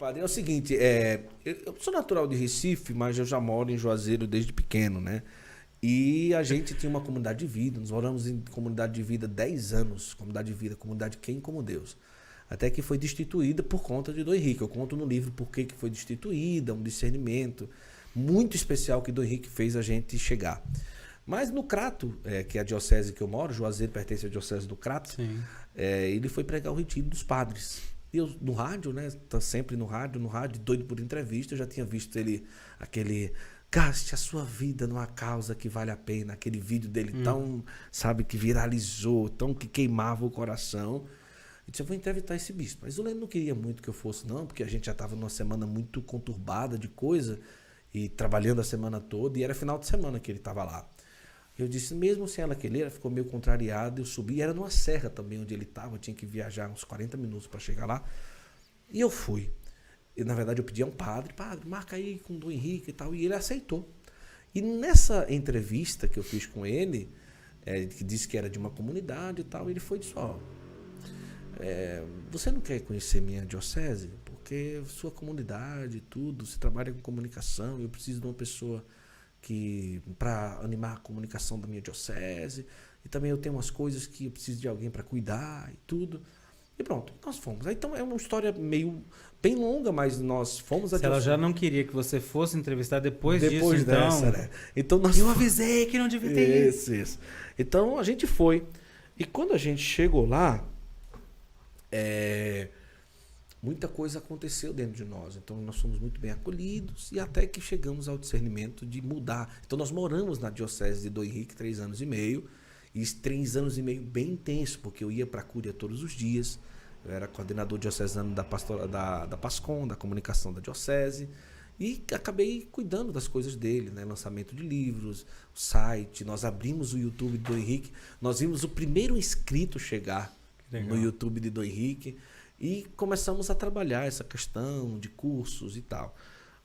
Padre, é o seguinte, eu sou natural de Recife, mas eu já moro em Juazeiro desde pequeno, né? E a gente tinha uma comunidade de vida, nós moramos em comunidade de vida 10 anos, comunidade de vida, comunidade Quem como Deus. Até que foi destituída por conta de Dom Henrique. Eu conto no livro por que foi destituída, um discernimento muito especial que Dom Henrique fez a gente chegar. Mas no Crato, que é a diocese que eu moro, Juazeiro pertence à diocese do Crato, ele foi pregar o retiro dos padres. E eu, no rádio, né? Tá sempre no rádio, doido por entrevista. Eu já tinha visto ele, gaste a sua vida numa causa que vale a pena. Aquele vídeo dele tão, sabe, que viralizou, tão que queimava o coração. Eu disse, eu vou entrevistar esse bispo. Mas o Lênin não queria muito que eu fosse, não, porque a gente já estava numa semana muito conturbada de coisa, e trabalhando a semana toda, e era final de semana que ele estava lá. Eu disse, mesmo sem ela querer, ela ficou meio contrariada, eu subi, era numa serra também onde ele estava, tinha que viajar uns 40 minutos para chegar lá, e eu fui. E, na verdade, eu pedi a um padre, marca aí com o Dom Henrique e tal, e ele aceitou. E nessa entrevista que eu fiz com ele, que disse que era de uma comunidade e tal, ele foi e disse, você não quer conhecer minha diocese? Porque sua comunidade, tudo, você trabalha com comunicação, eu preciso de uma pessoa para animar a comunicação da minha diocese, e também eu tenho umas coisas que eu preciso de alguém para cuidar e tudo. E pronto, nós fomos. Então é uma história bem longa, mas nós fomos a Se ela já não queria que você fosse entrevistar depois disso, então... dessa, né? Então eu avisei que não devia ter isso. Então a gente foi. E quando a gente chegou lá, muita coisa aconteceu dentro de nós. Então nós fomos muito bem acolhidos e até que chegamos ao discernimento de mudar. Então nós moramos na diocese de Dom Henrique 3 anos e meio. E 3 anos e meio bem intenso, porque eu ia para a Cúria todos os dias. Eu era coordenador diocesano da PASCOM, da comunicação da diocese. E acabei cuidando das coisas dele, né? Lançamento de livros, o site. Nós abrimos o YouTube de Dom Henrique. Nós vimos o primeiro inscrito chegar no YouTube de Dom Henrique. E começamos a trabalhar essa questão de cursos e tal.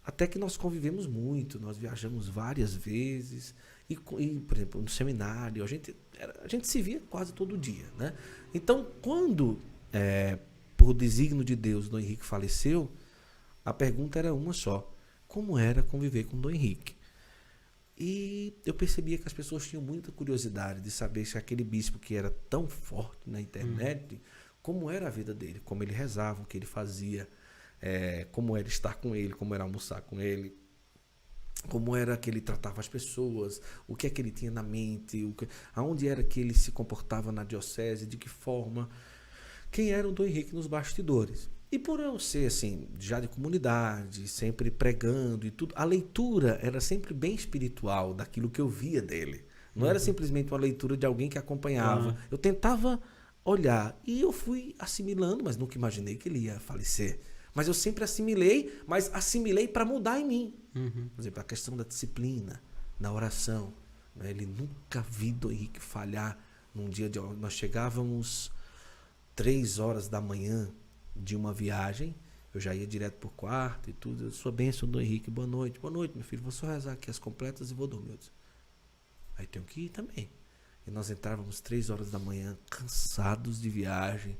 Até que nós convivemos muito, nós viajamos várias vezes. E por exemplo, no seminário, a gente se via quase todo dia, né? Então, quando, por desígnio de Deus, Dom Henrique faleceu, a pergunta era uma só. Como era conviver com Dom Henrique? E eu percebia que as pessoas tinham muita curiosidade de saber se aquele bispo que era tão forte na internet, como era a vida dele, como ele rezava, o que ele fazia, como era estar com ele, como era almoçar com ele, como era que ele tratava as pessoas, o que é que ele tinha na mente, aonde era que ele se comportava na diocese, de que forma, quem era o Dom Henrique nos bastidores. E por eu ser assim, já de comunidade, sempre pregando e tudo, a leitura era sempre bem espiritual daquilo que eu via dele. Não era simplesmente uma leitura de alguém que acompanhava. Eu tentava olhar e eu fui assimilando, mas nunca imaginei que ele ia falecer. Mas eu sempre assimilei, mas assimilei para mudar em mim. Por exemplo, a questão da disciplina, na oração. Né? Ele nunca viu Dom Henrique falhar num dia de... Nós chegávamos 3 horas da manhã de uma viagem, eu já ia direto pro quarto e tudo. Sua bênção, Dom Henrique, boa noite, meu filho, vou só rezar aqui as completas e vou dormir. Aí tenho que ir também. E nós entrávamos 3 horas da manhã, cansados de viagem,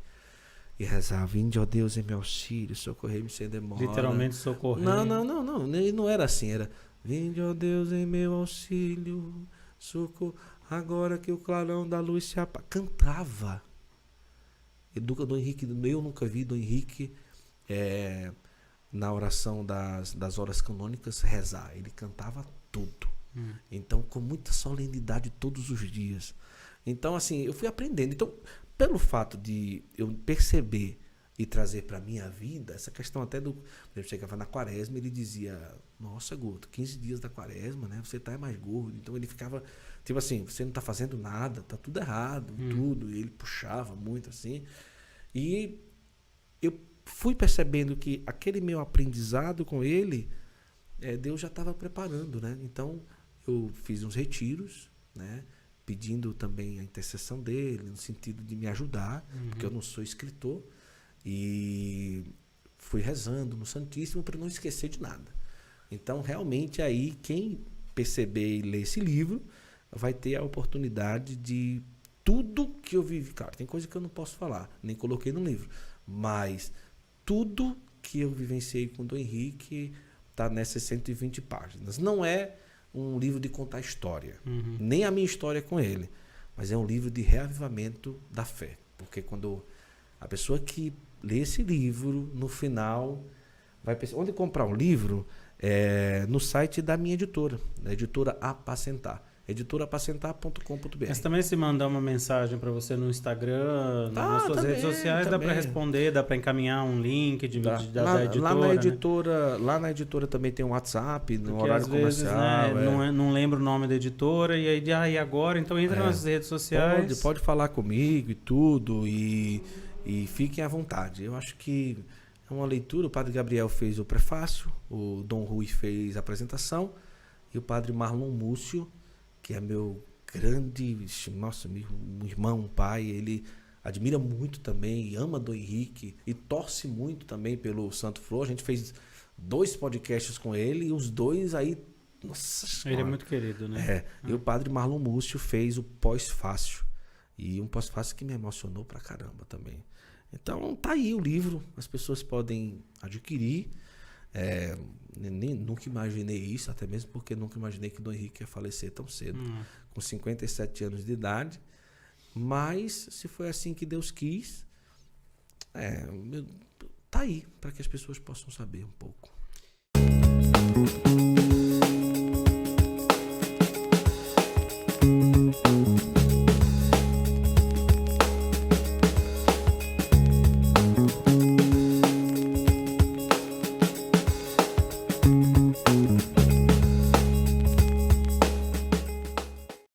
e rezava, vinde, ó Deus, em meu auxílio, socorrei-me sem demora. Literalmente socorrer. Não. E não era assim, era, vinde, ó Deus, em meu auxílio, socorro, agora que o clarão da luz se apaga. Cantava. Dom Henrique, eu nunca vi Dom Henrique na oração das horas canônicas rezar. Ele cantava tudo. Então, com muita solenidade todos os dias. Então, assim, eu fui aprendendo. Então, pelo fato de eu perceber e trazer para a minha vida, essa questão até do... Eu chegava na quaresma, ele dizia, nossa, Guto, 15 dias da quaresma, né? Você tá mais gordo. Então, ele ficava, tipo assim, você não tá fazendo nada, tá tudo errado, tudo. E ele puxava muito, assim. E eu fui percebendo que aquele meu aprendizado com ele, Deus já estava preparando, né? Então, eu fiz uns retiros, né? Pedindo também a intercessão dele, no sentido de me ajudar, porque eu não sou escritor, e fui rezando no Santíssimo para não esquecer de nada. Então, realmente, aí, quem perceber e ler esse livro, vai ter a oportunidade de tudo que eu vivi. Claro, tem coisa que eu não posso falar, nem coloquei no livro, mas tudo que eu vivenciei com o Dom Henrique está nessas 120 páginas. Não é um livro de contar história, nem a minha história com ele, mas é um livro de reavivamento da fé. Porque quando a pessoa que lê esse livro, no final, vai pensar, onde comprar um livro? No site da minha editora, da editora Apacentar. editorapacentar.com.br. Mas também se mandar uma mensagem para você no Instagram, nas suas redes sociais, dá para responder, dá para encaminhar um link da editora. Lá na editora também tem um WhatsApp, no horário às vezes, comercial. Não lembro o nome da editora, e aí e agora? Então entra nas redes sociais. Pode falar comigo e tudo, e fiquem à vontade. Eu acho que é uma leitura, o Padre Gabriel fez o prefácio, o Dom Rui fez a apresentação, e o Padre Marlon Múcio, que é meu grande, nossa, meu irmão, pai, ele admira muito também, ama Dom Henrique e torce muito também pelo Santo Flor. A gente fez 2 podcasts com ele e os 2 aí, nossa senhora. Ele é muito querido, né? E o Padre Marlon Múcio fez o pós-fácio, e um pós-fácio que me emocionou pra caramba também. Então tá aí o livro, as pessoas podem adquirir. Nunca imaginei isso, até mesmo porque nunca imaginei que Dom Henrique ia falecer tão cedo, com 57 anos de idade. Mas se foi assim que Deus quis, tá aí para que as pessoas possam saber um pouco.